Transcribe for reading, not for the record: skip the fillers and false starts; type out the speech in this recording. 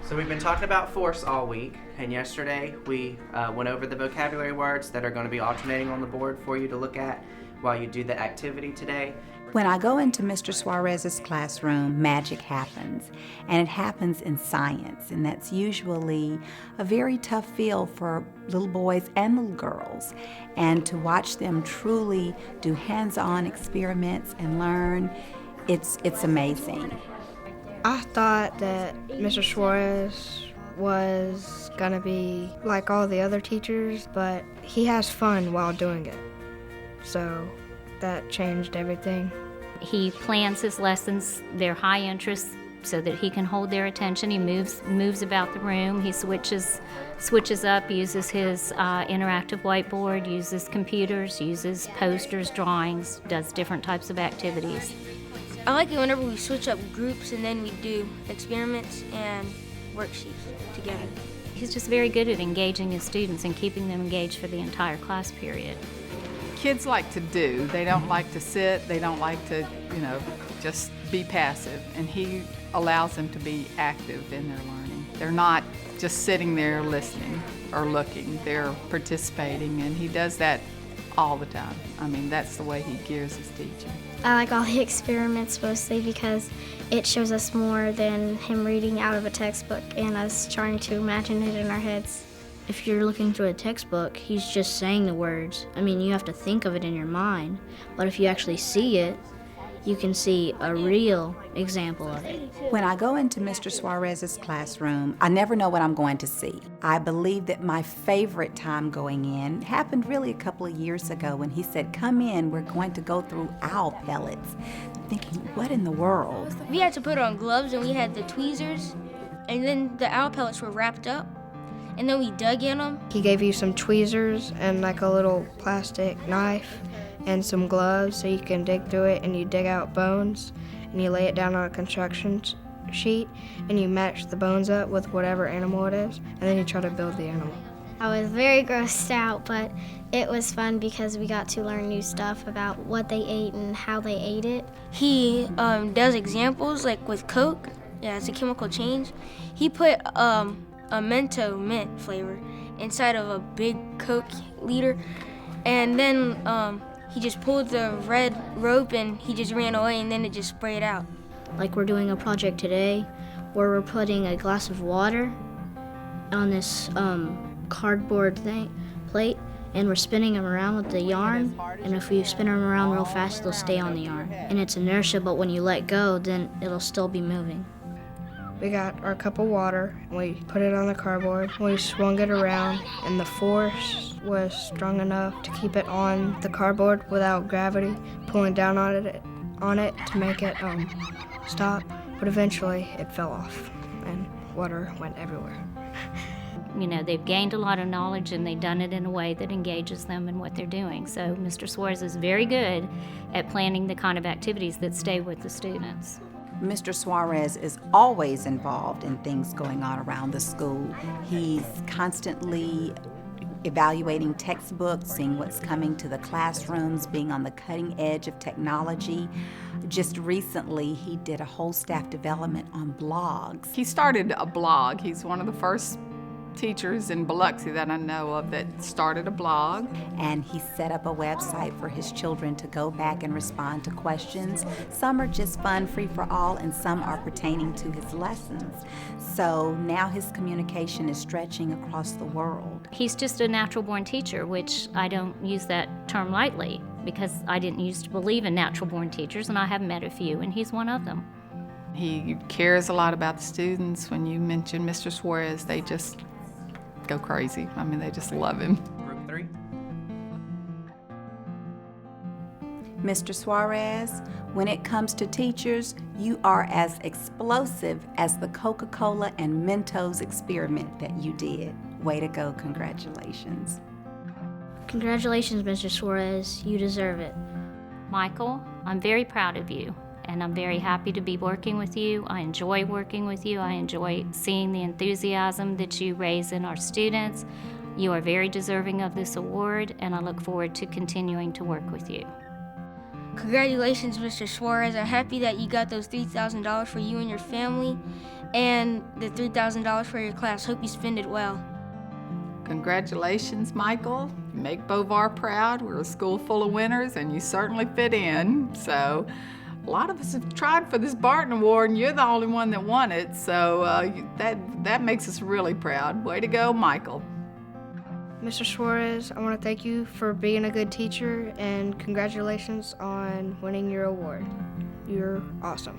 So we've been talking about force all week, and yesterday we went over the vocabulary words that are going to be alternating on the board for you to look at while you do the activity today. When I go into Mr. Suarez's classroom, magic happens, and it happens in science, and that's usually a very tough field for little boys and little girls. And to watch them truly do hands-on experiments and learn, it's amazing. I thought that Mr. Suarez was gonna be like all the other teachers, but he has fun while doing it. So that changed everything. He plans his lessons, they're high interest, so that he can hold their attention. He moves about the room. He switches up, uses his interactive whiteboard, uses computers, uses posters, drawings, does different types of activities. I like it whenever we switch up groups and then we do experiments and worksheets together. He's just very good at engaging his students and keeping them engaged for the entire class period. Kids like to do. They don't like to sit. They don't like to, just be passive. And he allows them to be active in their learning. They're not just sitting there listening or looking. They're participating, and he does that all the time. I mean, that's the way he gears his teaching. I like all the experiments mostly because it shows us more than him reading out of a textbook and us trying to imagine it in our heads. If you're looking through a textbook, he's just saying the words. I mean, you have to think of it in your mind, but if you actually see it, you can see a real example of it. When I go into Mr. Suarez's classroom, I never know what I'm going to see. I believe that my favorite time going in happened really a couple of years ago when he said, "Come in, we're going to go through owl pellets." I'm thinking, what in the world? We had to put on gloves and we had the tweezers, and then the owl pellets were wrapped up, and then we dug in them. He gave you some tweezers and like a little plastic knife and some gloves so you can dig through it, and you dig out bones and you lay it down on a construction sheet and you match the bones up with whatever animal it is, and then you try to build the animal. I was very grossed out, but it was fun because we got to learn new stuff about what they ate and how they ate it. He does examples like with Coke. Yeah, it's a chemical change. He put a Mento mint flavor inside of a big Coke liter, and then he just pulled the red rope and he just ran away, and then it just sprayed out. Like we're doing a project today where we're putting a glass of water on this cardboard plate, and we're spinning them around with the yarn, and if you spin them around real fast, they'll stay on the yarn. And it's inertia, but when you let go, then it'll still be moving. We got our cup of water, and we put it on the cardboard, we swung it around, and the force was strong enough to keep it on the cardboard without gravity pulling down on it to make it stop, but eventually it fell off, and water went everywhere. They've gained a lot of knowledge, and they've done it in a way that engages them in what they're doing. So Mr. Suarez is very good at planning the kind of activities that stay with the students. Mr. Suarez is always involved in things going on around the school. He's constantly evaluating textbooks, seeing what's coming to the classrooms, being on the cutting edge of technology. Just recently, he did a whole staff development on blogs. He started a blog. He's one of the first teachers in Biloxi that I know of that started a blog. And he set up a website for his children to go back and respond to questions. Some are just fun, free for all, and some are pertaining to his lessons. So now his communication is stretching across the world. He's just a natural-born teacher, which I don't use that term lightly, because I didn't used to believe in natural-born teachers, and I have met a few, and he's one of them. He cares a lot about the students. When you mention Mr. Suarez, they just go crazy. I mean, they just love him. Group 3. Mr. Suarez, when it comes to teachers, you are as explosive as the Coca-Cola and Mentos experiment that you did. Way to go, congratulations. Congratulations, Mr. Suarez. You deserve it. Michael, I'm very proud of you, and I'm very happy to be working with you. I enjoy working with you. I enjoy seeing the enthusiasm that you raise in our students. You are very deserving of this award, and I look forward to continuing to work with you. Congratulations, Mr. Suarez. I'm happy that you got those $3,000 for you and your family and the $3,000 for your class. Hope you spend it well. Congratulations, Michael. You make Beauvoir proud. We're a school full of winners, and you certainly fit in. So a lot of us have tried for this Barton Award, and you're the only one that won it. So that makes us really proud. Way to go, Michael. Mr. Suarez, I want to thank you for being a good teacher, and congratulations on winning your award. You're awesome.